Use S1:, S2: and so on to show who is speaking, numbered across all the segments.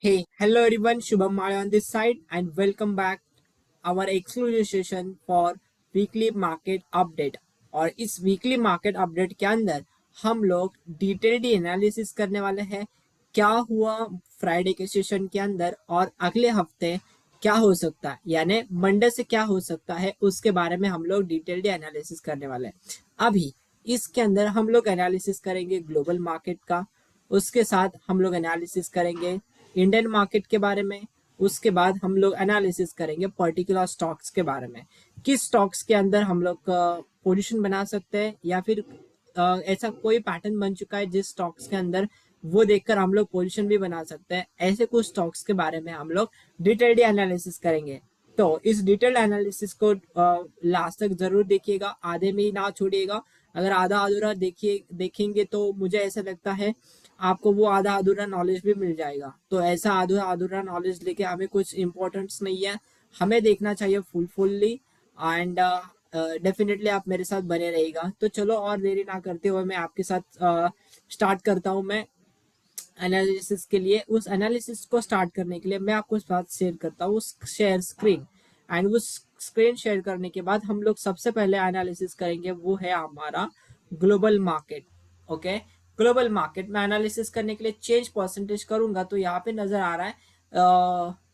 S1: Hey, hello everyone, Shubham Maya on this side and welcome back our exclusive session for weekly market update. और इस weekly market update के अंदर हम लोग detailed analysis करने वाले हैं क्या हुआ फ्राइडे के सेशन के अंदर और अगले हफ्ते क्या हो सकता है, यानी मंडे से क्या हो सकता है उसके बारे में हम लोग डिटेल्ड एनालिसिस करने वाले हैं। अभी इसके अंदर हम लोग एनालिसिस करेंगे ग्लोबल मार्केट का, उसके साथ हम लोग एनालिसिस करेंगे इंडियन मार्केट के बारे में, उसके बाद हम लोग एनालिसिस करेंगे पर्टिकुलर स्टॉक्स के बारे में, किस स्टॉक्स के अंदर हम लोग पोजीशन बना सकते हैं या फिर ऐसा कोई पैटर्न बन चुका है जिस स्टॉक्स के अंदर वो देखकर हम लोग पोजीशन भी बना सकते हैं। ऐसे कुछ स्टॉक्स के बारे में हम लोग डिटेल्ड एनालिसिस करेंगे। तो इस डिटेल्ड एनालिसिस को लास्ट तक जरूर देखिएगा, आधे में ही ना छोड़िएगा। अगर आधा अधूरा देखेंगे तो मुझे ऐसा लगता है आपको वो आधा अधूरा नॉलेज भी मिल जाएगा। तो ऐसा आधा अधूरा नॉलेज लेके हमें कुछ इम्पोर्टेंस नहीं है, हमें देखना चाहिए फुल्ली। एंड डेफिनेटली आप मेरे साथ बने रहेगा। तो चलो और देरी ना करते हुए मैं आपके साथ स्टार्ट करता हूँ। मैं एनालिसिस के लिए, उस एनालिसिस को स्टार्ट करने के लिए मैं आपको साथ शेयर करता हूँ शेयर स्क्रीन। एंड उस स्क्रीन शेयर करने के बाद हम लोग सबसे पहले एनालिसिस करेंगे वो है हमारा global market. Okay, global market में एनालिसिस करने के लिए चेंज परसेंटेज करूंगा तो यहाँ पे नजर आ रहा है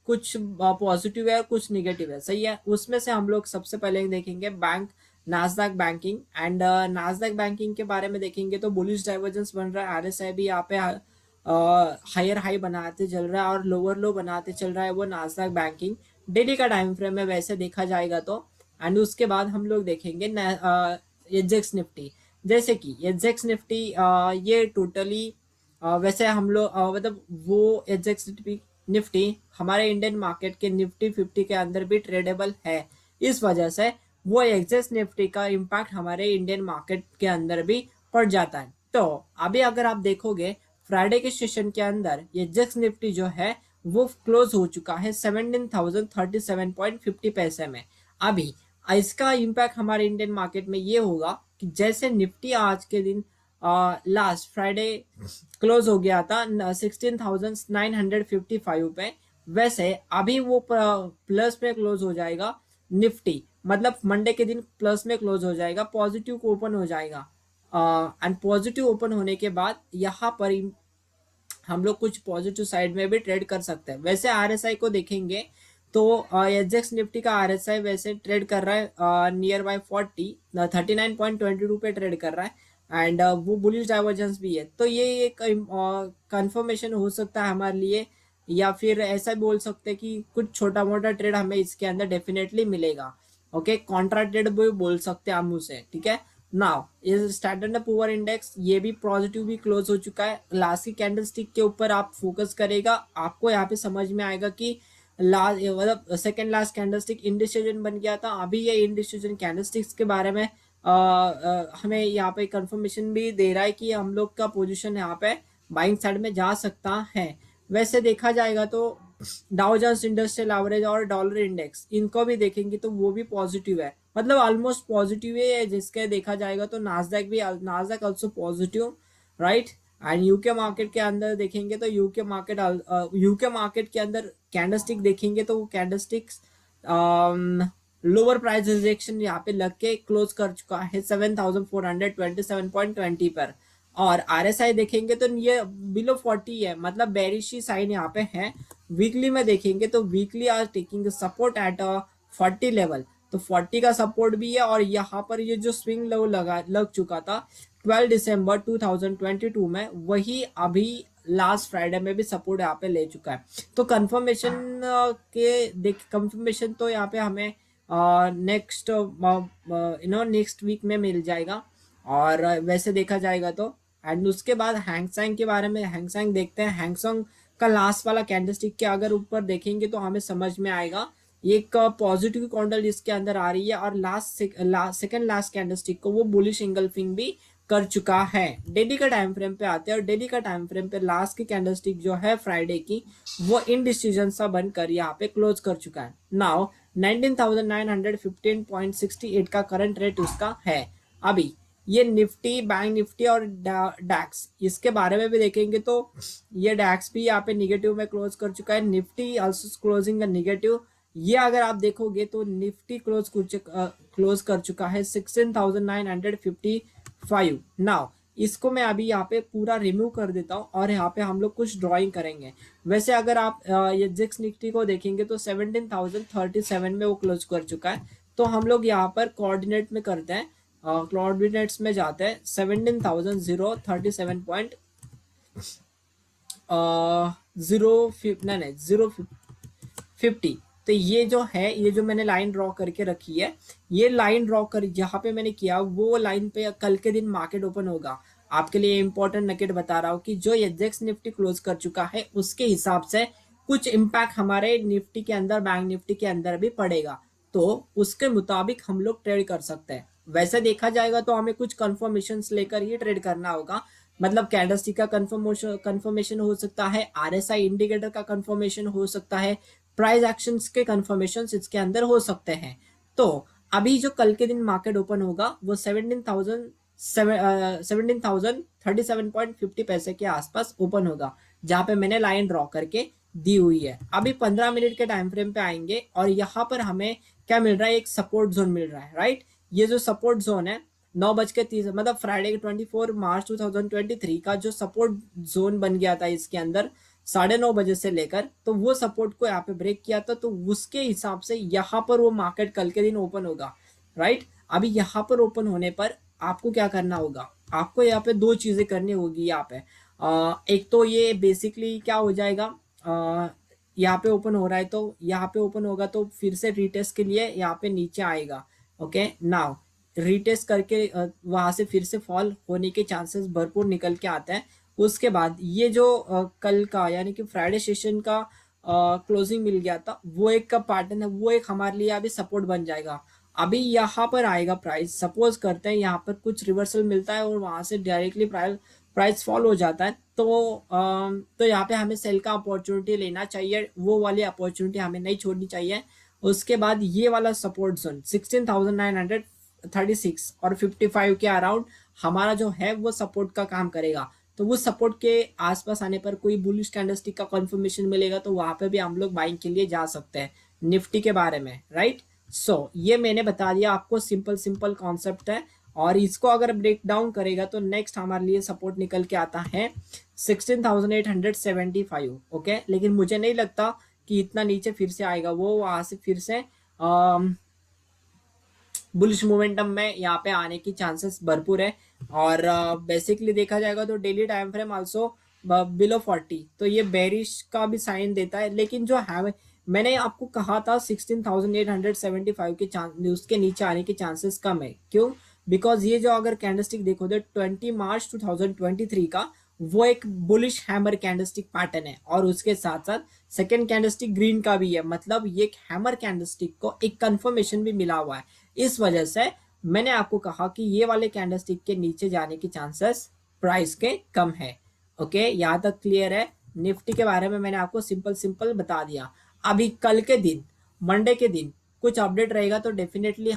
S1: कुछ पॉजिटिव है और कुछ निगेटिव है, सही है। उसमें से हम लोग सबसे पहले देखेंगे bank Nasdaq banking. And Nasdaq banking के बारे में देखेंगे तो बुलिश डाइवर्जेंस बन रहा है, आरएसआई भी यहाँ पे हायर हाई बनाते चल रहा है और लोअर लो बनाते चल रहा है वो नास्डैक बैंकिंग डेली का टाइम फ्रेम में वैसे देखा जाएगा तो। एंड उसके बाद हम लोग देखेंगे एजेक्स निफ्टी। जैसे कि एजेक्स निफ्टी ये टोटली वैसे हम लोग मतलब वो एजेक्स निफ्टी हमारे इंडियन मार्केट के निफ्टी 50 के अंदर भी ट्रेडेबल है। इस वजह से वो एजेक्स निफ्टी का इम्पैक्ट हमारे इंडियन मार्केट के अंदर भी पड़ जाता है। तो अभी अगर आप देखोगे फ्राइडे के सेशन के अंदर ये जेक्स निफ्टी जो है वो क्लोज हो चुका है 17,037.50 पैसे में। अभी इसका इम्पैक्ट हमारे इंडियन मार्केट में ये होगा कि जैसे निफ्टी आज के दिन लास्ट फ्राइडे क्लोज हो गया था 16,955 पे, वैसे अभी वो प्लस में क्लोज हो जाएगा निफ्टी, मतलब मंडे के दिन प्लस में क्लोज हो जाएगा, पॉजिटिव को ओपन हो जाएगा। एंड पॉजिटिव ओपन होने के बाद यहाँ पर हम लोग कुछ पॉजिटिव साइड में भी ट्रेड कर सकते हैं। वैसे आरएसआई को देखेंगे तो एसजेक्स निफ्टी का आरएसआई वैसे ट्रेड कर रहा है नियर बाय 39.22 पे ट्रेड कर रहा है। एंड वो बुलिश डाइवर्जेंस भी है, तो ये एक कंफर्मेशन हो सकता है हमारे लिए, या फिर ऐसा बोल सकते हैं कि कुछ छोटा मोटा ट्रेड हमें इसके अंदर डेफिनेटली मिलेगा। ओके, कॉन्ट्रा ट्रेड भी बोल सकते हैं हम उसे, ठीक है। नाउ ये स्टैंडर्ड एंड पुअर इंडेक्स ये भी पॉजिटिव भी क्लोज हो चुका है। लास्ट की कैंडल स्टिक के ऊपर आप फोकस करेगा, आपको यहाँ पे समझ में आएगा कि लास्ट मतलब second last candle stick indecision बन गया था। अभी ये इंडिसीजन कैंडल स्टिक्स के बारे में हमें यहाँ पे कंफर्मेशन भी दे रहा है कि हम लोग का पोजिशन यहाँ पे बाइंग साइड में जा सकता है। वैसे देखा जाएगा तो डाउ जोन्स इंडस्ट्रियल एवरेज और डॉलर इंडेक्स इनको भी देखेंगे तो वो भी पॉजिटिव है, मतलब ऑलमोस्ट पॉजिटिव है। जिसके देखा जाएगा तो Nasdaq also positive, right. And UK market के अंदर देखेंगे तो यूके मार्केट के अंदर कैंडलस्टिक देखेंगे तो वो कैंडलस्टिक्स लोअर प्राइस रिजेक्शन यहाँ पे लग के क्लोज कर चुका है 7,427.20 पर। और आरएसआई देखेंगे तो ये बिलो 40 है, मतलब बेरिशी साइन यहाँ पे है। वीकली में देखेंगे तो weekly are taking support at 40 level, तो 40 का सपोर्ट भी है। और यहाँ पर ये जो स्विंग लो लग चुका था 12 दिसंबर 2022 में, वही अभी लास्ट फ्राइडे में भी सपोर्ट यहाँ पे ले चुका है। तो कंफर्मेशन कंफर्मेशन तो यहाँ पे हमें नेक्स्ट वीक में मिल जाएगा। और वैसे देखा जाएगा तो एंड उसके बाद हैंगसेंग के बारे में, हैंगसेंग देखते हैं। हैंगसेंग का लास्ट वाला कैंडलस्टिक के अगर ऊपर देखेंगे तो हमें समझ में आएगा एक पॉजिटिव कैंडल इसके अंदर आ रही है और सेकंड लास्ट कैंडलस्टिक को वो बुलिश इंगल्फिंग भी कर चुका है। डेली का टाइम फ्रेम पे आते हैं और डेली का टाइम फ्रेम पे लास्ट की कैंडलस्टिक जो है फ्राइडे की वो इनडिसीजन सा बनकर यहाँ पे क्लोज कर चुका है। नाउ 19,915.68 का करंट रेट उसका है। अभी ये निफ्टी, बैंक निफ्टी और डैक्स, इसके बारे में भी देखेंगे तो ये डैक्स भी यहाँ पे निगेटिव में क्लोज कर चुका है, निफ्टी आल्सो क्लोजिंग नेगेटिव। ये अगर आप देखोगे तो निफ्टी क्लोज कर चुका है 16,955। नाउ इसको मैं अभी यहाँ पे पूरा रिमूव कर देता हूँ और यहाँ पे हम लोग कुछ ड्राइंग करेंगे। वैसे अगर आप ये जिक्स निफ्टी को देखेंगे तो 17,037 में वो क्लोज कर चुका है। तो हम लोग यहाँ पर कोऑर्डिनेट में करते हैं, कोऑर्डिनेट्स में जाते हैं 17,037 जीरो 50। तो ये जो है, ये जो मैंने लाइन ड्रॉ करके रखी है, ये लाइन ड्रॉ कर जहां पे मैंने किया वो लाइन पे कल के दिन मार्केट ओपन होगा। आपके लिए इंपॉर्टेंट नकेट बता रहा हूँ कि जो एजेक्स निफ्टी क्लोज कर चुका है उसके हिसाब से कुछ इम्पैक्ट हमारे निफ्टी के अंदर, बैंक निफ्टी के अंदर भी पड़ेगा। तो उसके मुताबिक हम लोग ट्रेड कर सकते हैं। वैसे देखा जाएगा तो हमें कुछ कंफर्मेशन लेकर ही ट्रेड करना होगा। मतलब कैंडलस्टिक का कंफर्मेशन हो सकता है, आरएसआई इंडिकेटर का कंफर्मेशन हो सकता है, प्राइस एक्शंस के कंफर्मेशन इसके अंदर हो सकते हैं। तो अभी जो कल के दिन मार्केट ओपन होगा वो 17,037.50 पैसे के आसपास ओपन होगा, जहां पे मैंने लाइन ड्रॉ करके दी हुई है। अभी 15 मिनट के टाइम फ्रेम पे आएंगे और यहाँ पर हमें क्या मिल रहा है, एक सपोर्ट जोन मिल रहा है, राइट। ये जो सपोर्ट जोन है 9:30, मतलब फ्राइडे 24 मार्च 2023 का जो सपोर्ट जोन बन गया था इसके अंदर 9:30 बजे से लेकर, तो वो सपोर्ट को यहाँ पे ब्रेक किया था। तो उसके हिसाब से यहाँ पर वो मार्केट कल के दिन ओपन होगा, राइट। अभी यहाँ पर ओपन होने पर आपको क्या करना होगा, आपको यहाँ पे दो चीजें करनी होगी। यहाँ पे एक तो ये बेसिकली क्या हो जाएगा, यहाँ पे ओपन हो रहा है तो यहाँ पे ओपन होगा तो फिर से रिटेस्ट के लिए यहाँ पे नीचे आएगा। ओके, नाउ रिटेस्ट करके वहां से फिर से फॉल होने के चांसेस भरपूर निकल के आते हैं। उसके बाद ये जो कल का यानी कि फ्राइडे सेशन का क्लोजिंग मिल गया था, वो एक का पैटर्न है, वो एक हमारे लिए अभी सपोर्ट बन जाएगा। अभी यहाँ पर आएगा प्राइस, सपोज करते हैं यहाँ पर कुछ रिवर्सल मिलता है और वहां से डायरेक्टली प्राइस फॉल हो जाता है, तो यहाँ पे हमें सेल का अपॉर्चुनिटी लेना चाहिए, वो वाली अपॉर्चुनिटी हमें नहीं छोड़नी चाहिए। उसके बाद ये वाला सपोर्ट जोन 16,936 और 55 के अराउंड हमारा जो है वो सपोर्ट का काम करेगा। तो वो सपोर्ट के आसपास आने पर कोई बुलिश कैंडलस्टिक का कंफर्मेशन मिलेगा तो वहां पे भी हम लोग बाइंग के लिए जा सकते हैं निफ्टी के बारे में, राइट। ये मैंने बता दिया आपको, सिंपल सिंपल कॉन्सेप्ट है। और इसको अगर ब्रेक डाउन करेगा तो नेक्स्ट हमारे लिए सपोर्ट निकल के आता है 16,875। ओके, लेकिन मुझे नहीं लगता कि इतना नीचे फिर से आएगा, वो वहां से फिर से बुलिश मोमेंटम में यहाँ पे आने की चांसेस भरपूर है। और बेसिकली देखा जाएगा तो daily time frame also below 40, तो ये बेरिश का भी साइन देता है। लेकिन जो है मैंने आपको कहा था 16,875 के उसके नीचे आने के चांसेस कम है। क्यों? बिकॉज ये जो अगर कैंडलस्टिक देखो तो 20 मार्च 2023 का वो एक बुलिश हैमर कैंडलस्टिक पैटर्न है और उसके साथ साथ सेकेंड कैंडलस्टिक ग्रीन का भी है, मतलब ये एक हैमर कैंडलस्टिक को एक कंफर्मेशन भी मिला हुआ है। इस वजह से मैंने आपको कहा कि ये वाले कैंडलस्टिक के नीचे जाने की चांसेस प्राइस के कम है। ओके, यहाँ तक क्लियर है। निफ्टी के बारे में मैंने आपको सिंपल सिंपल बता दिया। अभी कल के दिन, मंडे के दिन कुछ अपडेट रहेगा तो डेफिनेटली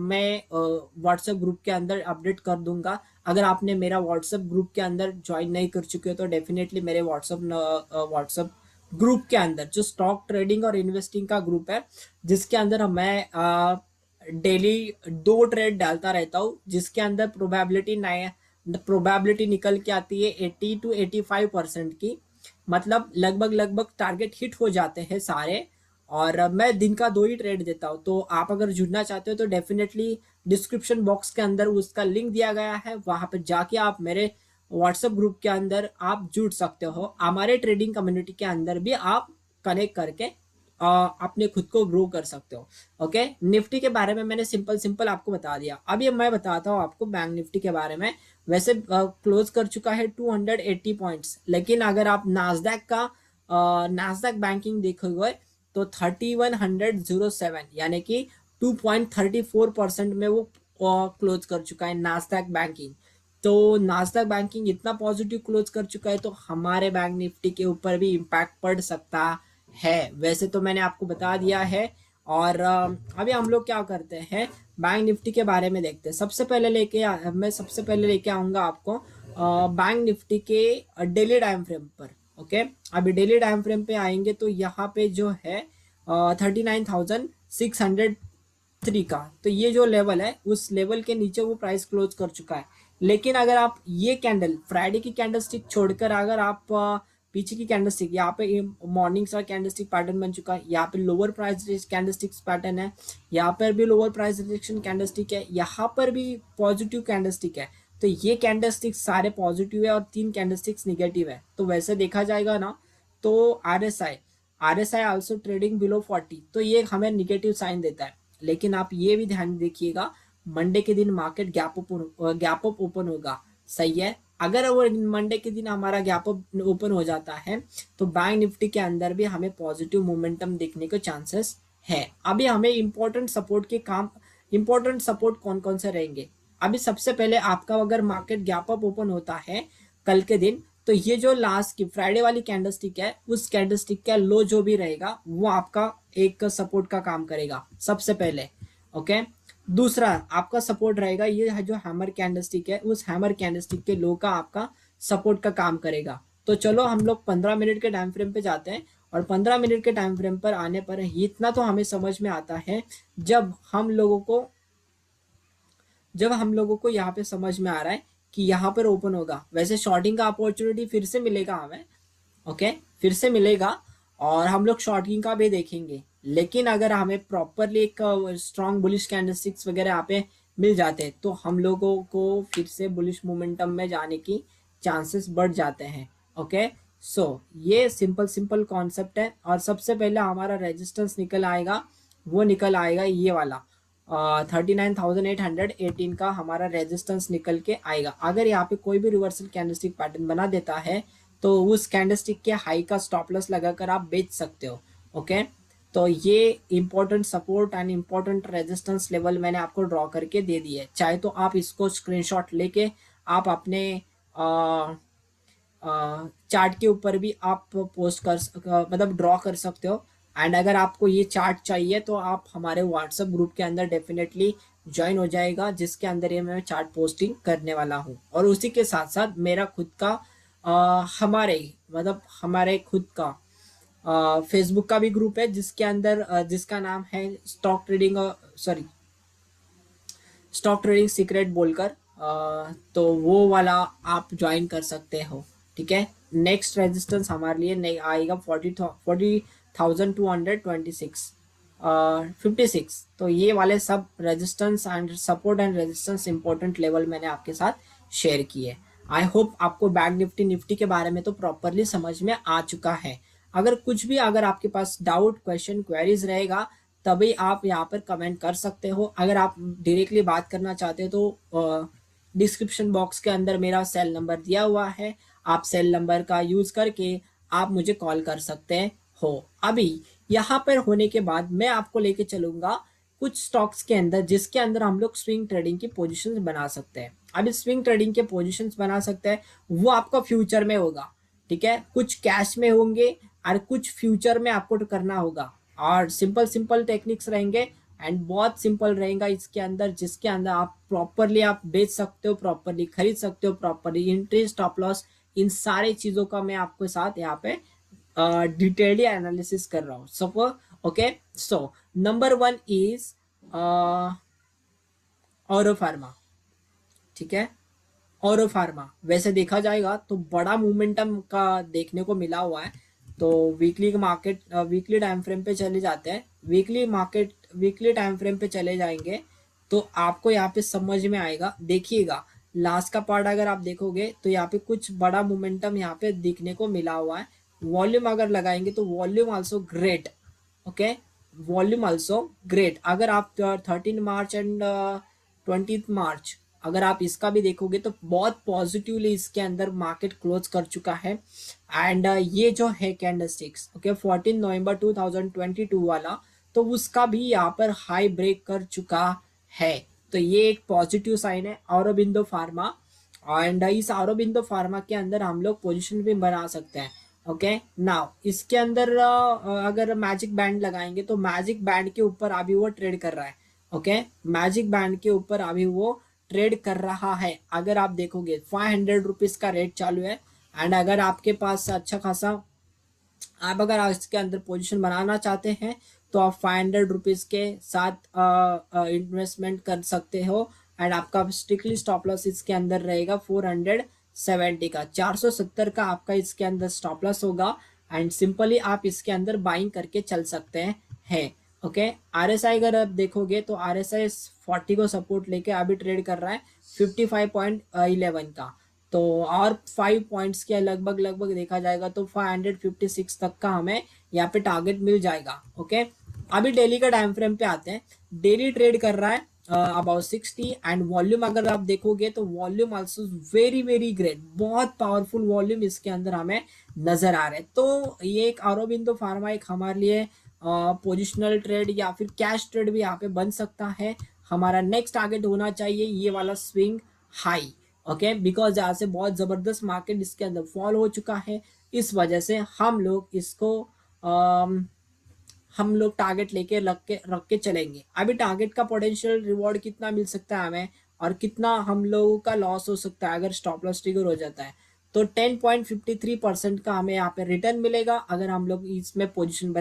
S1: मैं व्हाट्सएप ग्रुप के अंदर अपडेट कर दूंगा। अगर आपने मेरा व्हाट्सएप ग्रुप के अंदर ज्वाइन नहीं कर चुके हो तो डेफिनेटली मेरे व्हाट्सएप ग्रुप के अंदर, जो स्टॉक ट्रेडिंग और इन्वेस्टिंग का ग्रुप है, जिसके अंदर मैं डेली 2 ट्रेड डालता रहता हूँ, जिसके अंदर प्रोबेबिलिटी निकल के आती है 80 to 85% की। मतलब लगभग लगभग टारगेट हिट हो जाते हैं सारे। और मैं दिन का 2 ही ट्रेड देता हूँ। तो आप अगर जुड़ना चाहते हो तो डेफिनेटली डिस्क्रिप्शन बॉक्स के अंदर उसका लिंक दिया गया है, वहां पर जाके आप मेरे व्हाट्सएप ग्रुप के अंदर आप जुड़ सकते हो। हमारे ट्रेडिंग कम्युनिटी के अंदर भी आप कनेक्ट करके अपने खुद को ग्रो कर सकते हो। ओके, निफ्टी के बारे में मैंने सिंपल सिंपल आपको बता दिया। अभी मैं बताता हूँ आपको बैंक निफ्टी के बारे में। वैसे क्लोज कर चुका है 280 पॉइंट्स, लेकिन अगर आप नास्डैक बैंकिंग देखोगे तो 3107 यानी कि 2.34% में वो क्लोज कर चुका है नास्डैक बैंकिंग। तो नास्डैक बैंकिंग इतना पॉजिटिव क्लोज कर चुका है तो हमारे बैंक निफ्टी के ऊपर भी इम्पैक्ट पड़ सकता है। वैसे तो मैंने आपको बता दिया है। और अभी हम लोग क्या करते हैं, बैंक निफ्टी के बारे में देखते हैं। मैं सबसे पहले लेके आऊंगा आपको बैंक निफ्टी के डेली टाइम फ्रेम पर। ओके, अभी डेली टाइम फ्रेम पे आएंगे तो यहाँ पे जो है 39,603 का, तो ये जो लेवल है उस लेवल के नीचे वो प्राइस क्लोज कर चुका है। लेकिन अगर आप ये कैंडल फ्राइडे की कैंडल स्टिक छोड़कर अगर आप पीछे की कैंडल स्टिक, यहाँ पे morning star candle stick pattern बन चुका है, यहाँ पे lower price candle stick pattern है, यहाँ पर भी lower price rejection candle stick है, यहाँ पर भी पॉजिटिव कैंडल स्टिक है। तो ये कैंडल स्टिक्स सारे पॉजिटिव है और 3 कैंडल स्टिक्स निगेटिव है। तो वैसे देखा जाएगा ना तो आरएसआई आल्सो ट्रेडिंग बिलो 40, तो ये हमें निगेटिव साइन देता है। लेकिन आप ये भी ध्यान देखिएगा, मंडे के दिन मार्केट गैप अप ओपन होगा। सही है, अगर वो मंडे के दिन हमारा गैप अप ओपन हो जाता है तो बैंक निफ्टी के अंदर भी हमें पॉजिटिव मोमेंटम देखने के चांसेस है। अभी हमें इंपॉर्टेंट सपोर्ट कौन कौन से रहेंगे। अभी सबसे पहले आपका अगर मार्केट गैप अप ओपन होता है कल के दिन, तो ये जो लास्ट की फ्राइडे वाली कैंडलस्टिक है उस कैंडलस्टिक का लो जो भी रहेगा वो आपका एक सपोर्ट का काम करेगा सबसे पहले। ओके, दूसरा आपका सपोर्ट रहेगा ये है जो हैमर कैंडलस्टिक है, उस हैमर कैंडलस्टिक के लो का आपका सपोर्ट का काम करेगा। तो चलो हम लोग 15 मिनट के टाइम फ्रेम पे जाते हैं, और 15 मिनट के टाइम फ्रेम पर आने पर इतना तो हमें समझ में आता है, जब हम लोगों को यहाँ पे समझ में आ रहा है कि यहाँ पर ओपन होगा। वैसे शॉर्टिंग का अपॉर्चुनिटी फिर से मिलेगा हमें, ओके, फिर से मिलेगा और हम लोग शॉर्टिंग का भी देखेंगे। लेकिन अगर हमें प्रॉपरली एक स्ट्रॉन्ग बुलिश कैंडलस्टिक्स वगैरह यहाँ पे मिल जाते हैं तो हम लोगों को फिर से बुलिश मोमेंटम में जाने की चांसेस बढ़ जाते हैं। ओके, सो ये सिंपल कॉन्सेप्ट है। और सबसे पहले हमारा रेजिस्टेंस निकल आएगा, वो निकल आएगा ये वाला 39,818 का हमारा रेजिस्टेंस निकल के आएगा। अगर यहाँ पे कोई भी रिवर्सल कैंडलस्टिक पैटर्न बना देता है तो उस कैंडलस्टिक के हाई का स्टॉप लॉस लगाकर आप बेच सकते हो। ओके, तो ये important support and important resistance level मैंने आपको ड्रॉ करके दे दी है। चाहे तो आप इसको स्क्रीनशॉट लेके आप अपने चार्ट के ऊपर भी आप पोस्ट मतलब ड्रॉ कर सकते हो। एंड अगर आपको ये चार्ट चाहिए तो आप हमारे व्हाट्सएप ग्रुप के अंदर डेफिनेटली ज्वाइन हो जाएगा, जिसके अंदर ये मैं चार्ट पोस्टिंग करने वाला हूँ। और उसी के साथ साथ मेरा खुद का हमारे खुद का फेसबुक का भी ग्रुप है, जिसके अंदर जिसका नाम है स्टॉक ट्रेडिंग सीक्रेट बोलकर, तो वो वाला आप ज्वाइन कर सकते हो। ठीक है, नेक्स्ट रेजिस्टेंस हमारे लिए नहीं आएगा 40,226 56। तो ये वाले सब resistance and support and resistance important level मैंने आपके साथ शेयर किए। आई होप आपको बैंक निफ्टी के बारे में तो प्रॉपरली समझ में आ चुका है। अगर आपके पास डाउट क्वेश्चन क्वेरीज रहेगा तभी आप यहाँ पर कमेंट कर सकते हो। अगर आप डायरेक्टली बात करना चाहते हो तो डिस्क्रिप्शन बॉक्स के अंदर मेरा सेल नंबर दिया हुआ है, आप सेल नंबर का यूज करके आप मुझे कॉल कर सकते हो। अभी यहाँ पर होने के बाद मैं आपको लेके चलूंगा कुछ स्टॉक्स के अंदर, जिसके अंदर हम लोग स्विंग ट्रेडिंग की पोजीशंस बना सकते हैं। अभी स्विंग ट्रेडिंग के पोजीशंस बना सकते हैं, वो आपका फ्यूचर में होगा। ठीक है, कुछ कैश में होंगे और कुछ फ्यूचर में आपको करना होगा। और सिंपल टेक्निक्स रहेंगे एंड बहुत सिंपल रहेगा इसके अंदर, जिसके अंदर आप प्रॉपरली आप बेच सकते हो, प्रॉपरली खरीद सकते हो, प्रॉपरली एंट्री स्टॉप लॉस, इन सारी चीजों का मैं आपके साथ यहाँ पे डिटेल्ड एनालिसिस कर रहा हूँ सब। Okay, so number 1 is Auro pharma. ठीक है, ऑरो फार्मा वैसे देखा जाएगा तो बड़ा मोमेंटम का देखने को मिला हुआ है। तो वीकली टाइम फ्रेम पे चले जाते हैं, वीकली टाइम फ्रेम पे चले जाएंगे तो आपको यहाँ पे समझ में आएगा। देखिएगा लास्ट का पार्ट अगर आप देखोगे तो यहाँ पे कुछ बड़ा मोमेंटम यहाँ पे दिखने को मिला हुआ है। वॉल्यूम अगर लगाएंगे तो volume also great. Okay, volume also great. अगर आप 13 मार्च एंड 20 मार्च अगर आप इसका भी देखोगे तो बहुत पॉजिटिवली इसके अंदर मार्केट क्लोज कर चुका है। एंड ये जो है कैंडलस्टिक्स, ओके, 14 नवंबर 2022 वाला, तो उसका भी यहाँ पर हाई ब्रेक कर चुका है। तो ये एक पॉजिटिव साइन है औरोबिंदो फार्मा। एंड इस औरोबिंदो फार्मा के अंदर हम लोग पोजीशन भी बना सकते हैं। ओके, नाउ इसके अंदर अगर मैजिक बैंड लगाएंगे तो मैजिक बैंड के ऊपर अभी वो ट्रेड कर रहा है। ओके, मैजिक बैंड के ऊपर अभी वो ट्रेड कर रहा है। अगर आप देखोगे 500 रुपीज का रेट चालू है, एंड अगर आपके पास अच्छा खासा, आप अगर इसके अंदर पोजीशन बनाना चाहते हैं तो आप 500 रुपीज के साथ इन्वेस्टमेंट कर सकते हो। एंड आपका स्ट्रिक्टली स्टॉप लॉस इसके अंदर रहेगा 470 का, 470 का आपका इसके अंदर स्टॉप लॉस होगा। एंड सिंपली आप इसके अंदर बाइंग करके चल सकते हैं। ओके, आरएसआई अगर आप देखोगे तो आरएसआई 40 को सपोर्ट लेके अभी ट्रेड कर रहा है 55.11 का। तो और 5 पॉइंट्स के लगभग लगभग देखा जाएगा तो 556 तक का हमें यहाँ पे टारगेट मिल जाएगा। ओके, अभी डेली का टाइम फ्रेम पे आते हैं। डेली ट्रेड कर रहा है अबाउट 60, एंड वॉल्यूम अगर आप देखोगे तो volume also very very great, बहुत पावरफुल वॉल्यूम इसके अंदर हमें नजर आ रहे हैं। तो ये एक ऑरोबिंदो फार्मा एक हमारे लिए पोजिशनल ट्रेड या फिर कैश ट्रेड भी यहाँ पे बन सकता है। हमारा नेक्स्ट टारगेट होना चाहिए ये वाला स्विंग हाई। ओके, बिकॉज यहाँ से बहुत जबरदस्त मार्केट इसके अंदर फॉल हो चुका है, इस वजह से हम लोग इसको हम लोग टारगेट लेके रख के चलेंगे। अभी टारगेट का पोटेंशियल रिवॉर्ड कितना मिल सकता है हमें, और कितना हम लोगों का लॉस हो सकता है अगर स्टॉप लॉस ट्रिगर हो जाता है। तो 10.53% का हमें यहाँ पे रिटर्न मिलेगा अगर हम लोग इसमें पोजीशन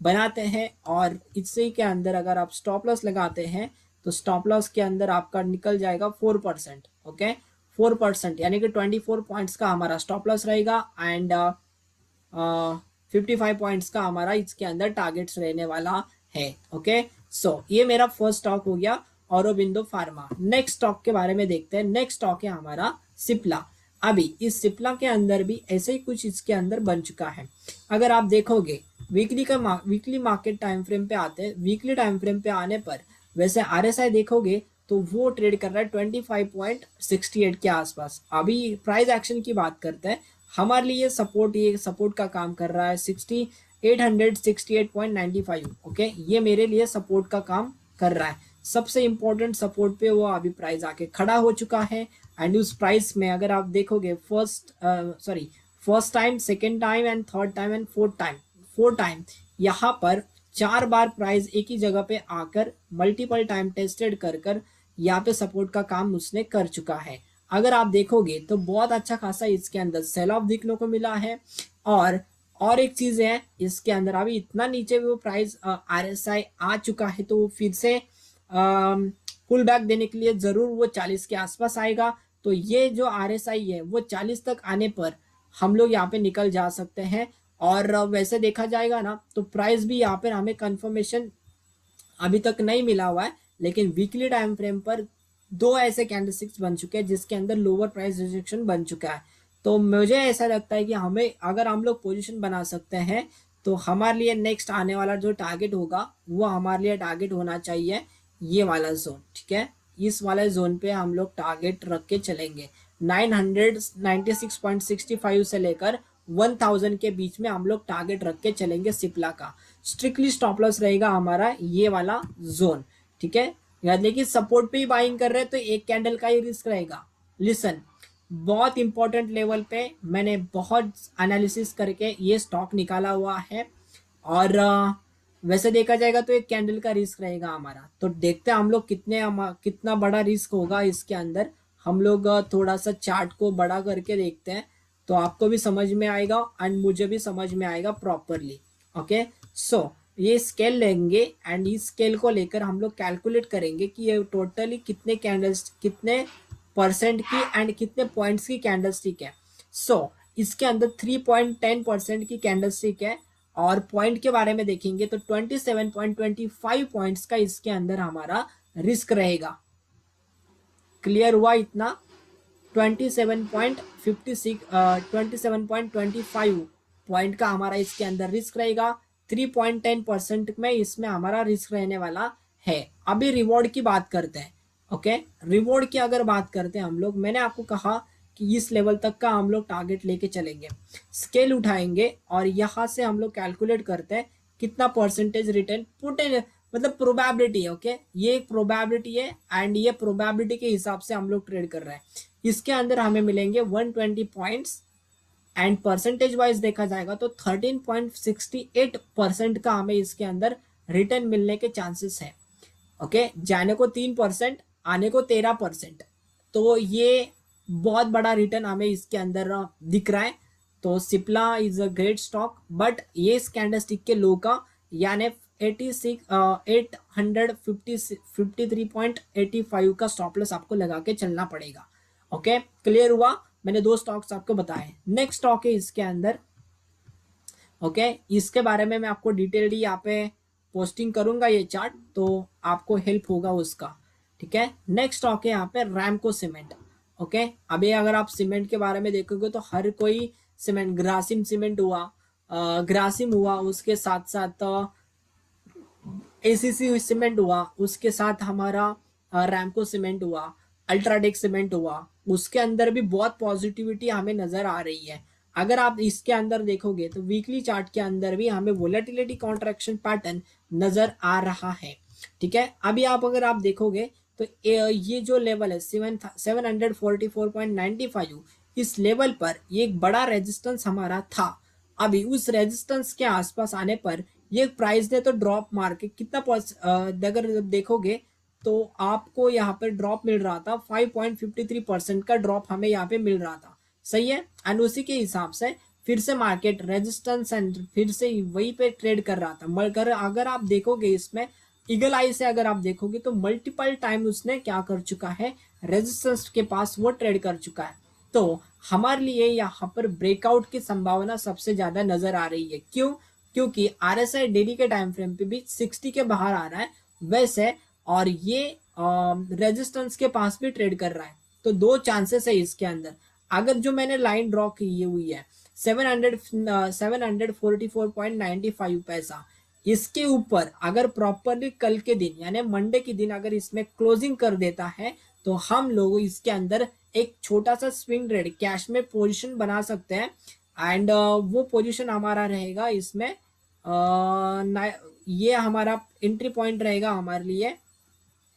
S1: बनाते हैं। और इसी के अंदर अगर आप स्टॉप लॉस लगाते हैं तो स्टॉप लॉस के अंदर आपका निकल जाएगा 4%। ओके, 4% यानी कि 24 पॉइंट्स का हमारा स्टॉप लॉस रहेगा, एंड 55 पॉइंट्स का हमारा इसके अंदर टारगेट्स रहने वाला है। ओके, सो ये मेरा फर्स्ट स्टॉक हो गया औरोबिंदो फार्मा। नेक्स्ट स्टॉक के बारे में देखते हैं। नेक्स्ट स्टॉक है हमारा सिप्ला। अभी इस सिप्ला के अंदर भी ऐसे ही कुछ इसके अंदर बन चुका है। अगर आप देखोगे वीकली मार्केट टाइम फ्रेम पे आते हैं, वीकली टाइम फ्रेम पे आने पर वैसे आरएसआई देखोगे तो वो ट्रेड कर रहा है 25.68 के आसपास। अभी प्राइस एक्शन की बात करते हैं, हमारे लिए ये सपोर्ट का काम कर रहा है 868.95। ओके, ये मेरे लिए सपोर्ट का काम कर रहा है। सबसे इंपॉर्टेंट सपोर्ट पे वो अभी प्राइस आके खड़ा हो चुका है। एंड उस प्राइस में अगर आप देखोगे first time, second time and third time and four time यहाँ पर 4 बार प्राइस एक ही जगह पे आकर मल्टीपल टाइम टेस्टेड कर यहाँ पे सपोर्ट का काम उसने कर चुका है। अगर आप देखोगे तो बहुत अच्छा खासा इसके अंदर सेल ऑफ देखने को मिला है। और एक चीज है इसके अंदर, अभी इतना नीचे वो प्राइस आरएसआई आ चुका है तो वो फिर से पुल बैक देने के लिए जरूर वो 40 के आसपास आएगा। तो ये जो आरएसआई है वो 40 तक आने पर हम लोग यहाँ पे निकल जा सकते हैं। और वैसे देखा जाएगा ना तो प्राइस भी यहाँ पर हमें कंफर्मेशन अभी तक नहीं मिला हुआ है, लेकिन वीकली टाइम फ्रेम पर 2 ऐसे कैंडलस्टिक्स बन चुके हैं जिसके अंदर लोअर प्राइस रिजेक्शन बन चुका है। तो मुझे ऐसा लगता है कि हमें अगर हम लोग पोजीशन बना सकते हैं तो हमारे लिए नेक्स्ट आने वाला जो टारगेट होगा वो हमारे लिए टारगेट होना चाहिए ये वाला जोन। ठीक है, इस वाले जोन पे हम लोग टारगेट रख के चलेंगे। 996.65 से लेकर 1000 के बीच में हम लोग टारगेट रख के चलेंगे सिप्ला का। स्ट्रिक्टली स्टॉप लॉस रहेगा हमारा ये वाला जोन। ठीक है, लेकिन सपोर्ट पे ही बाइंग कर रहे हैं तो एक कैंडल का ही रिस्क रहेगा। लिसन, बहुत इंपॉर्टेंट लेवल पे मैंने बहुत एनालिसिस करके ये स्टॉक निकाला हुआ है। और वैसे देखा जाएगा तो एक कैंडल का रिस्क रहेगा हमारा। तो देखते हैं हम लोग कितना बड़ा रिस्क होगा इसके अंदर। हम लोग थोड़ा सा चार्ट को बड़ा करके देखते हैं तो आपको भी समझ में आएगा एंड मुझे भी समझ में आएगा प्रॉपरली। ओके, सो ये स्केल लेंगे एंड इस स्केल को लेकर हम लोग कैलकुलेट करेंगे कि ये टोटली कितने परसेंट की एंड कितने पॉइंट्स की कैंडलस्टिक है। सो इसके अंदर 3.10% की कैंडलस्टिक है। और पॉइंट के बारे में देखेंगे तो 27.25 पॉइंट्स का इसके अंदर हमारा रिस्क रहेगा। क्लियर हुआ इतना? 27.25 पॉइंट का हमारा इसके अंदर रिस्क रहेगा। 3.10% में इसमें हमारा रिस्क रहने वाला है। अभी रिवॉर्ड की बात करते हैं। ओके, रिवॉर्ड की अगर बात करते हैं हम लोग, मैंने आपको कहा कि इस लेवल तक का हम लोग टारगेट लेके चलेंगे, स्केल उठाएंगे और यहाँ से हम लोग कैलकुलेट करते हैं कितना परसेंटेज रिटर्न मतलब प्रोबेबिलिटी है। ओके, ये एक प्रोबेबिलिटी है एंड ये प्रोबेबिलिटी के हिसाब से हम लोग ट्रेड कर रहे हैं। इसके अंदर हमें मिलेंगे 120 पॉइंट्स एंड परसेंटेज वाइज देखा जाएगा तो 13.68% का हमें इसके अंदर रिटर्न मिलने के चांसेस है। ओके, जाने को 3%, आने को 13%। तो ये बहुत बड़ा रिटर्न हमें इसके अंदर दिख रहा है। तो Cipla is a great stock, but ये कैंडलस्टिक के लो का यानी 853.85 का स्टॉप लॉस आपको लगा के चलना पड़ेगा। ओके, क्लियर हुआ? मैंने दो स्टॉक्स आपको बताए। नेक्स्ट स्टॉक है इसके अंदर, ओके, इसके बारे में मैं आपको डिटेलली यहाँ पे पोस्टिंग करूंगा ये चार्ट, तो आपको हेल्प होगा उसका। ठीक है, नेक्स्ट स्टॉक है यहाँ पे रैमको सीमेंट। ओके, अभी अगर आप सीमेंट के बारे में देखोगे तो हर कोई सीमेंट, ग्रासिम सीमेंट हुआ, ग्रासिम हुआ, उसके साथ साथ एसीसी सीमेंट हुआ, उसके साथ हमारा रैमको सीमेंट हुआ, अल्ट्राटेक सीमेंट हुआ, उसके अंदर भी बहुत पॉजिटिविटी हमें नजर आ रही है। अगर आप इसके अंदर देखोगे तो वीकली चार्ट के अंदर भी हमें वोलेटिलिटी कॉन्ट्रैक्शन पैटर्न नजर आ रहा है। ठीक है, अभी आप अगर आप देखोगे तो ये जो लेवल है 744.95, इस लेवल पर ये एक बड़ा रेजिस्टेंस हमारा था। अभी उस रेजिस्टेंस के आसपास आने पर ये प्राइस ने तो ड्रॉप मार के कितना अगर देखोगे तो आपको यहाँ पर ड्रॉप मिल रहा था 5.53% का ड्रॉप हमें यहाँ पे मिल रहा था। सही है, एंड उसी के हिसाब से फिर से मार्केट रेजिस्टेंस एंड फिर से वही पे ट्रेड कर रहा था। मगर अगर आप देखोगे इसमें ईगल आई से अगर आप देखोगे तो मल्टीपल टाइम उसने क्या कर चुका है, रेजिस्टेंस के पास वो ट्रेड कर चुका है। तो हमारे लिए यहाँ पर ब्रेकआउट की संभावना सबसे ज्यादा नजर आ रही है। क्यों? क्योंकि आरएसआई डेली के टाइम फ्रेम पे भी 60 के बाहर आ रहा है वैसे, और ये रेजिस्टेंस के पास भी ट्रेड कर रहा है। तो दो चांसेस है इसके अंदर। अगर जो मैंने लाइन ड्रॉ की हुई है 744.95 पैसा, इसके ऊपर अगर प्रॉपरली कल के दिन यानी मंडे के दिन अगर इसमें क्लोजिंग कर देता है तो हम लोग इसके अंदर एक छोटा सा स्विंग ट्रेड कैश में पोजीशन बना सकते हैं। एंड वो पोजीशन हमारा रहेगा इसमें ये हमारा एंट्री पॉइंट रहेगा हमारे लिए।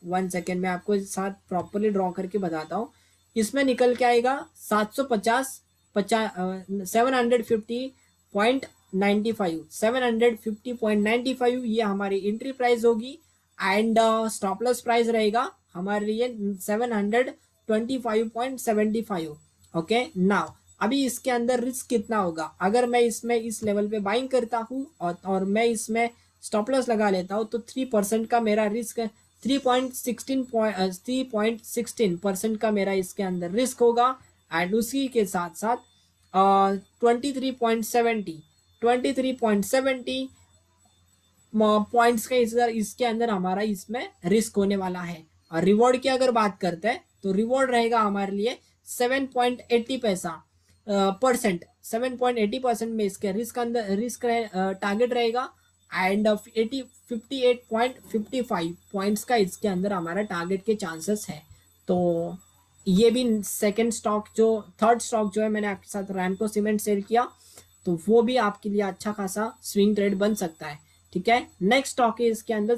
S1: 1 सेकेंड में आपको साथ प्रॉपरली ड्रॉ करके बताता हूँ। इसमें निकल के आएगा 750 750.95, 750.95 ये हमारी एंट्री प्राइस होगी। एंड स्टॉप लॉस प्राइस रहेगा हमारे लिए 725.75। ओके, नाउ अभी इसके अंदर रिस्क कितना होगा? अगर मैं इसमें इस लेवल पे बाइंग करता हूँ और मैं इसमें स्टॉप लॉस लगा लेता हूँ तो 3% का मेरा रिस्क, 3.16% का मेरा इसके अंदर रिस्क होगा। एंड उसी के साथ साथ 23.70 पॉइंट्स का इसके अंदर हमारा इसमें रिस्क होने वाला है। और रिवॉर्ड की अगर बात करते हैं तो रिवॉर्ड रहेगा हमारे लिए 7.80 पैसा परसेंट, 7.80% में इसके रिस्क टारगेट रहेगा। एंड 58.55 पॉइंट्स का इसके अंदर हमारा टारगेट के चांसेस है। तो ये भी सेकंड स्टॉक, जो थर्ड स्टॉक जो है मैंने आपके साथ रैमको सीमेंट शेयर किया, तो वो भी आपके लिए अच्छा खासा स्विंग ट्रेड बन सकता है। ठीक है, नेक्स्ट स्टॉक है इसके अंदर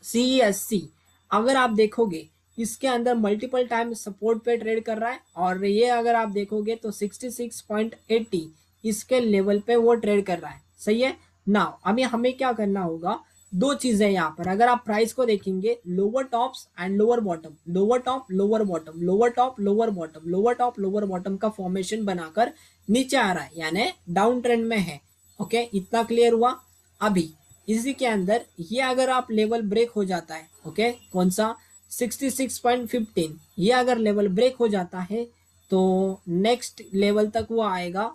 S1: सीईएससी। अगर आप देखोगे इसके अंदर मल्टीपल टाइम सपोर्ट पे ट्रेड कर रहा है, और ये अगर आप देखोगे तो 66.80 इसके लेवल पे वो ट्रेड कर रहा है। सही है, नाउ अभी हमें क्या करना होगा, दो चीजें यहाँ पर। अगर आप प्राइस को देखेंगे, lower tops and lower bottom, lower top lower bottom, lower top lower bottom, lower top lower bottom का फॉर्मेशन बनाकर नीचे आ रहा है यानी डाउन ट्रेंड में है। ओके, इतना क्लियर हुआ? अभी इसी के अंदर ये अगर आप लेवल ब्रेक हो जाता है, ओके, कौन सा 66.15, ये अगर लेवल ब्रेक हो जाता है तो नेक्स्ट लेवल तक वो आएगा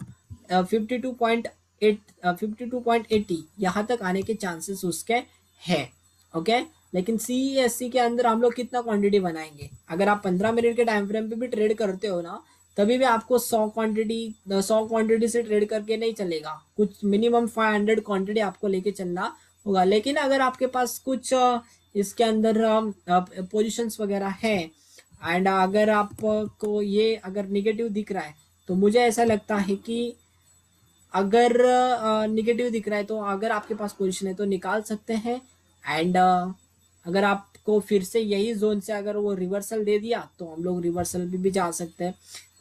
S1: 52.80, यहाँ तक आने के चांसेस उसके हैं। ओके, लेकिन सीईएससी के अंदर हम लोग कितना क्वांटिटी बनाएंगे? अगर आप 15 मिनट के टाइम फ्रेम पे भी ट्रेड करते हो ना, तभी भी आपको 100 क्वांटिटी से ट्रेड करके नहीं चलेगा, कुछ मिनिमम 500 क्वांटिटी आपको लेके चलना होगा। लेकिन अगर आपके पास कुछ इसके अंदर पोजीशंस वगैरह है, एंड अगर आपको ये अगर निगेटिव दिख रहा है तो मुझे ऐसा लगता है कि अगर निगेटिव दिख रहा है तो अगर आपके पास पोजीशन है तो निकाल सकते हैं। एंड अगर आपको फिर से यही जोन से अगर वो रिवर्सल दे दिया तो हम लोग रिवर्सल भी जा सकते हैं।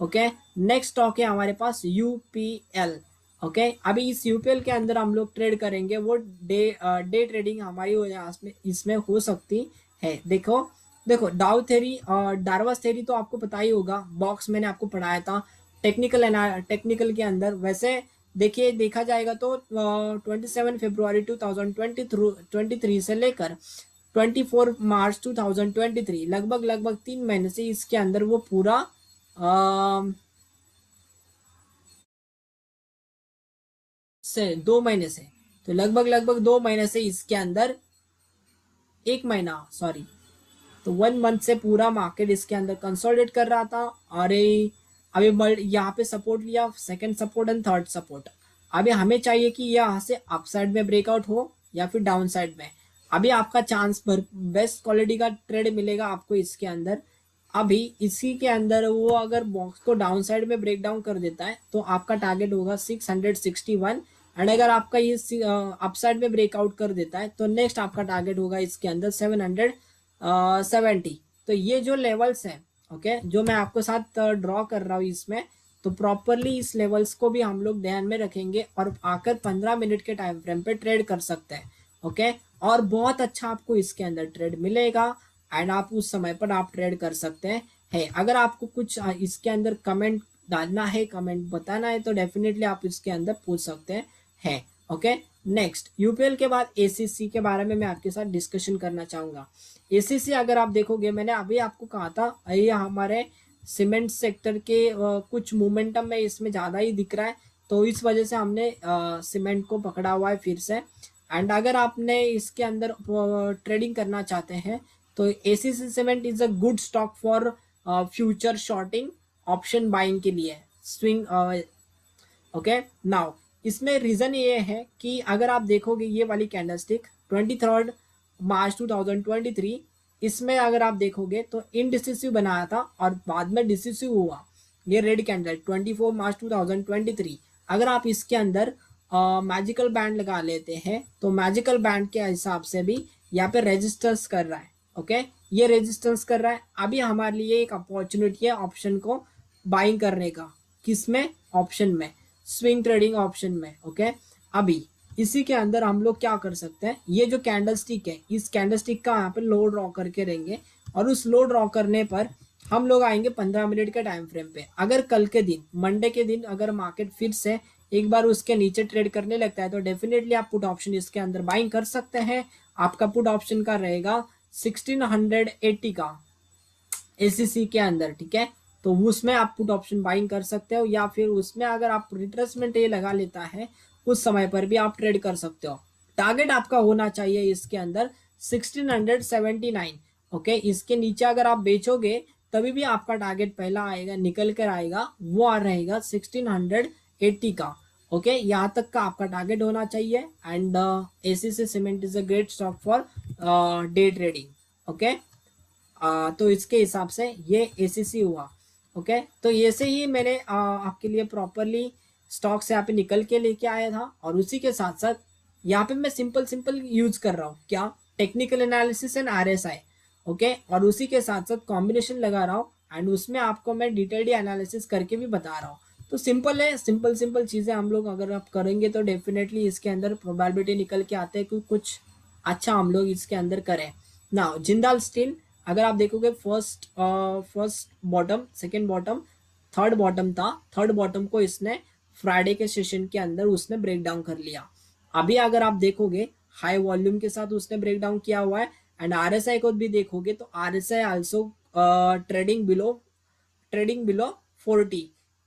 S1: ओके, नेक्स्ट स्टॉक है हमारे पास यूपीएल। ओके, अभी इस यूपीएल के अंदर हम लोग ट्रेड करेंगे, वो डे ट्रेडिंग हमारी इसमें इसमें हो सकती है। देखो देखो डाउ थ्योरी और डार्वस थ्योरी तो आपको पता ही होगा, बॉक्स मैंने आपको पढ़ाया था टेक्निकल के अंदर। वैसे देखिए देखा जाएगा तो 27 फरवरी 2023 से लेकर 24 मार्च 2023 लगभग लगभग 3 महीने से इसके अंदर वो पूरा से 2 महीने से, तो लगभग लगभग 2 महीने से इसके अंदर 1 महीना सॉरी, तो 1 मंथ से पूरा मार्केट इसके अंदर कंसोलिडेट कर रहा था। और अभी यहाँ पे सपोर्ट लिया, second support and third support. अभी हमें चाहिए कि यहाँ से अपसाइड में ब्रेकआउट हो या फिर डाउन साइड में। अभी आपका चांस पर बेस्ट क्वालिटी का ट्रेड मिलेगा आपको इसके अंदर। अभी इसी के अंदर वो अगर बॉक्स को डाउन साइड में ब्रेक डाउन कर देता है तो आपका टारगेट होगा 661। एंड अगर आपका ये अपसाइड में ब्रेकआउट कर देता है तो नेक्स्ट आपका टारगेट होगा इसके अंदर 770। तो ये जो लेवल्स हैं, ओके, जो मैं आपको साथ ड्रॉ कर रहा हूँ इसमें, तो प्रॉपरली इस लेवल्स को भी हम लोग ध्यान में रखेंगे और आकर 15 मिनट के टाइम फ्रेम पे ट्रेड कर सकते हैं। ओके, और बहुत अच्छा आपको इसके अंदर ट्रेड मिलेगा एंड आप उस समय पर आप ट्रेड कर सकते हैं। अगर आपको कुछ इसके अंदर कमेंट डालना है, कमेंट बताना है, तो डेफिनेटली आप इसके अंदर पूछ सकते हैं। ओके, नेक्स्ट यूपीएल के बाद एसीसी के बारे में मैं आपके साथ डिस्कशन करना चाहूंगा। एसीसी अगर आप देखोगे, मैंने अभी आपको कहा था ये हमारे सीमेंट सेक्टर के कुछ मोमेंटम में इसमें ज़्यादा ही दिख रहा है, तो इस वजह से हमने सीमेंट को पकड़ा हुआ है फिर से। एंड अगर आपने इसके अंदर ट्रेडिंग करना चाहते हैं तो ACC cement is a good stock for future shorting option buying के लिए स्विंग। ओके, नाउ इसमें रीजन ये है कि अगर आप देखोगे ये वाली कैंडलस्टिक 23 मार्च 2023, इसमें अगर आप देखोगे तो इनडिसिसिव बनाया था और बाद में डिसिसिव हुआ। ये रेड कैंडल 24 मार्च 2023, अगर आप इसके अंदर मैजिकल बैंड लगा लेते हैं तो मैजिकल बैंड के हिसाब से भी यहाँ पे रेजिस्टेंस कर रहा है। ओके, ये रेजिस्टेंस कर रहा है। अभी हमारे लिए एक अपॉर्चुनिटी है ऑप्शन को बाइंग करने का, किसमें, ऑप्शन में, स्विंग ट्रेडिंग ऑप्शन में। ओके, अभी इसी के अंदर हम लोग क्या कर सकते हैं, ये जो कैंडल स्टिक है, इस कैंडल स्टिक का यहाँ पे लो ड्रॉ करके रहेंगे और उस लो ड्रॉ करने पर हम लोग आएंगे 15 मिनट के टाइम फ्रेम पे। अगर कल के दिन, मंडे के दिन, अगर मार्केट फिर से एक बार उसके नीचे ट्रेड करने लगता है तो डेफिनेटली आप पुट ऑप्शन इसके अंदर बाइंग कर सकते हैं। आपका पुट ऑप्शन का रहेगा 1680 का एसीसी के अंदर, ठीक है, तो उसमें आप पुट ऑप्शन बाइंग कर सकते हो, या फिर उसमें अगर आप रिट्रेसमेंट ये लगा लेता है उस समय पर भी आप ट्रेड कर सकते हो। टारगेट आपका होना चाहिए इसके अंदर 1679। ओके, इसके नीचे अगर आप बेचोगे तभी भी आपका टारगेट पहला आएगा, निकल कर आएगा, वो आ रहेगा 1680 का। ओके, यहाँ तक का आपका टारगेट होना चाहिए। And ACC cement is a great stock for day trading. Okay, तो इसके हिसाब से ये एसीसी हुआ। ओके, तो ऐसे ही मैंने आपके लिए प्रॉपरली स्टॉक से यहाँ पे निकल के लेके आया था, और उसी के साथ साथ यहाँ पे मैं सिंपल सिंपल यूज कर रहा हूँ, क्या, technical analysis and RSI. Okay, और उसी के साथ साथ कॉम्बिनेशन लगा रहा हूँ एंड उसमें आपको मैं डिटेल्ड एनालिसिस करके भी बता रहा हूँ। तो सिंपल है, सिंपल सिंपल चीज़ें हम लोग अगर आप करेंगे तो डेफिनेटली इसके अंदर प्रोबेबिलिटी निकल के आते हैं कि कुछ अच्छा हम लोग इसके अंदर करें ना। जिंदाल स्टील अगर आप देखोगे first bottom, second bottom, third bottom था, थर्ड बॉटम को इसने फ्राइडे के सेशन के अंदर उसने ब्रेक डाउन कर लिया। अभी अगर आप देखोगे हाई वॉल्यूम के साथ उसने ब्रेक डाउन किया हुआ है। एंड आरएसआई को भी देखोगे तो आरएसआई आल्सो ट्रेडिंग बिलो 40,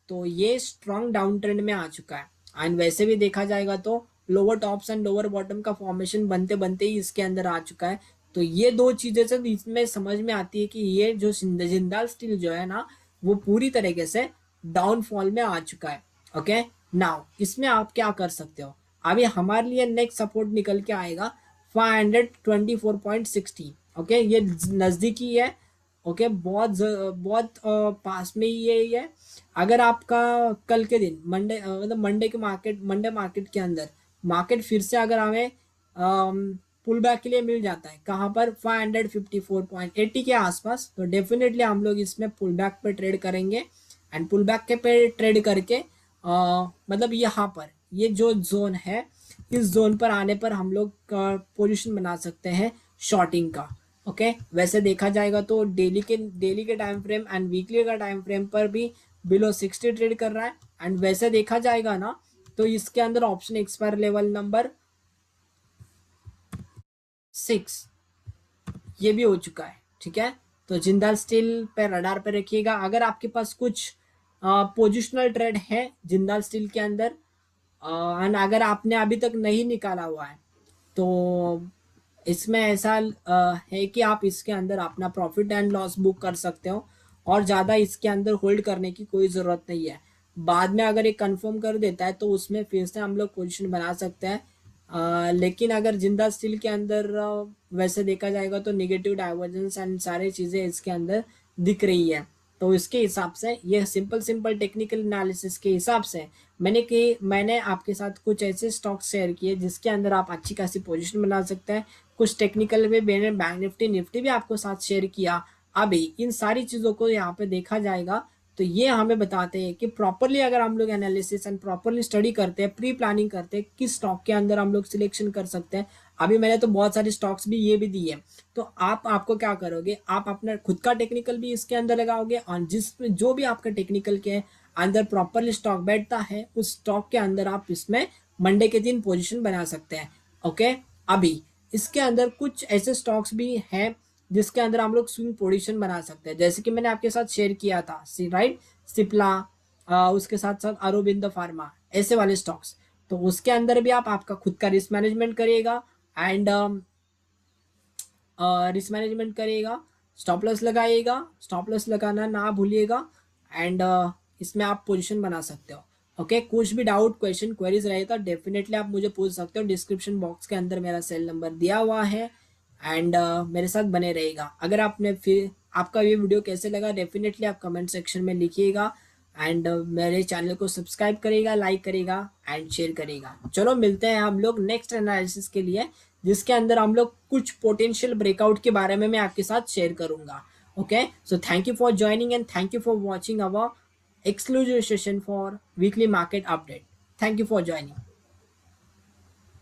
S1: तो ये स्ट्रॉन्ग डाउन ट्रेंड में आ चुका है। एंड वैसे भी देखा जाएगा तो lower tops and lower bottom का फॉर्मेशन बनते बनते ही इसके अंदर आ चुका है। तो ये दो चीजें से इसमें समझ में आती है कि ये जो जिंदाल स्टील जो है ना, वो पूरी तरीके से डाउनफॉल में आ चुका है। ओके, नाउ इसमें आप क्या कर सकते हो, अभी हमारे लिए नेक्स्ट सपोर्ट निकल के आएगा 524.60। ओके, ये नजदीकी है। ओके, बहुत बहुत पास में ही ये है। अगर आपका कल के दिन मंडे, मतलब मंडे मार्केट के अंदर मार्केट फिर से अगर हमें पुल बैक के लिए मिल जाता है कहाँ पर 554.80 के आसपास, तो डेफिनेटली हम लोग इसमें पुल बैक पे ट्रेड करेंगे। एंड पुल बैक के पे ट्रेड करके मतलब यहाँ पर ये जो जोन है, इस जोन पर आने पर हम लोग पोजीशन बना सकते हैं शॉर्टिंग का। ओके, वैसे देखा जाएगा तो डेली के टाइम फ्रेम एंड वीकली का टाइम फ्रेम पर भी बिलो 60 ट्रेड कर रहा है। एंड वैसे देखा जाएगा ना तो इसके अंदर ऑप्शन एक्सपायर लेवल नंबर 6 ये भी हो चुका है। ठीक है, तो जिंदाल स्टील पे रडार पे रखिएगा। अगर आपके पास कुछ पोजिशनल ट्रेड है जिंदाल स्टील के अंदर एंड अगर आपने अभी तक नहीं निकाला हुआ है तो इसमें ऐसा है कि आप इसके अंदर अपना प्रॉफिट एंड लॉस बुक कर सकते हो और ज़्यादा इसके अंदर होल्ड करने की कोई ज़रूरत नहीं है। बाद में अगर ये कंफर्म कर देता है तो उसमें फिर से हम लोग पोजीशन बना सकते हैं। लेकिन अगर जिंदा स्टील के अंदर वैसे देखा जाएगा तो निगेटिव डाइवर्जेंस एंड सारी चीज़ें इसके अंदर दिख रही है। तो इसके हिसाब से ये सिंपल टेक्निकल एनालिसिस के हिसाब से मैंने आपके साथ कुछ ऐसे स्टॉक शेयर किए जिसके अंदर आप अच्छी खासी पोजीशन बना सकते हैं। कुछ टेक्निकल में मैंने बैंक निफ्टी भी आपको साथ शेयर किया। अभी इन सारी चीज़ों को यहाँ पे देखा जाएगा तो ये हमें बताते हैं कि प्रॉपरली अगर हम लोग एनालिसिस एंड प्रॉपरली स्टडी करते हैं, प्री प्लानिंग करते हैं किस स्टॉक के अंदर हम लोग सिलेक्शन कर सकते हैं। अभी मैंने तो बहुत सारे स्टॉक्स भी ये भी दिए, तो आपको क्या करोगे, आप अपना खुद का टेक्निकल भी इसके अंदर लगाओगे और जिसमें जो भी आपका टेक्निकल के अंदर प्रॉपरली स्टॉक बैठता है उस स्टॉक के अंदर आप इसमें मंडे के दिन पोजिशन बना सकते हैं। ओके, अभी इसके अंदर कुछ ऐसे स्टॉक्स भी हैं जिसके अंदर हम लोग स्विंग पोजीशन बना सकते हैं, जैसे कि मैंने आपके साथ शेयर किया था राइट, सिप्ला, उसके साथ साथ अरोबिंदो फार्मा, ऐसे वाले स्टॉक्स। तो उसके अंदर भी आप आपका खुद का रिस्क मैनेजमेंट करिएगा एंड रिस्क मैनेजमेंट करिएगा, स्टॉप लॉस लगाइएगा, स्टॉप लॉस लगाना ना भूलिएगा एंड इसमें आप पोजीशन बना सकते हो। ओके, कुछ भी डाउट क्वेश्चन क्वेरीज रहे तो डेफिनेटली आप मुझे पूछ सकते हो। डिस्क्रिप्शन बॉक्स के अंदर मेरा सेल नंबर दिया हुआ है एंड मेरे साथ बने रहेगा। अगर आपने फिर आपका ये वीडियो कैसे लगा डेफिनेटली आप कमेंट सेक्शन में लिखिएगा एंड मेरे चैनल को सब्सक्राइब करेगा, लाइक करेगा एंड शेयर करेगा। चलो मिलते हैं हम लोग नेक्स्ट एनालिसिस के लिए जिसके अंदर हम लोग कुछ पोटेंशियल ब्रेकआउट के बारे में मैं आपके साथ शेयर करूंगा। Okay, so thank you for joining and thank you for watching our exclusive session for weekly market update. Thank you for joining.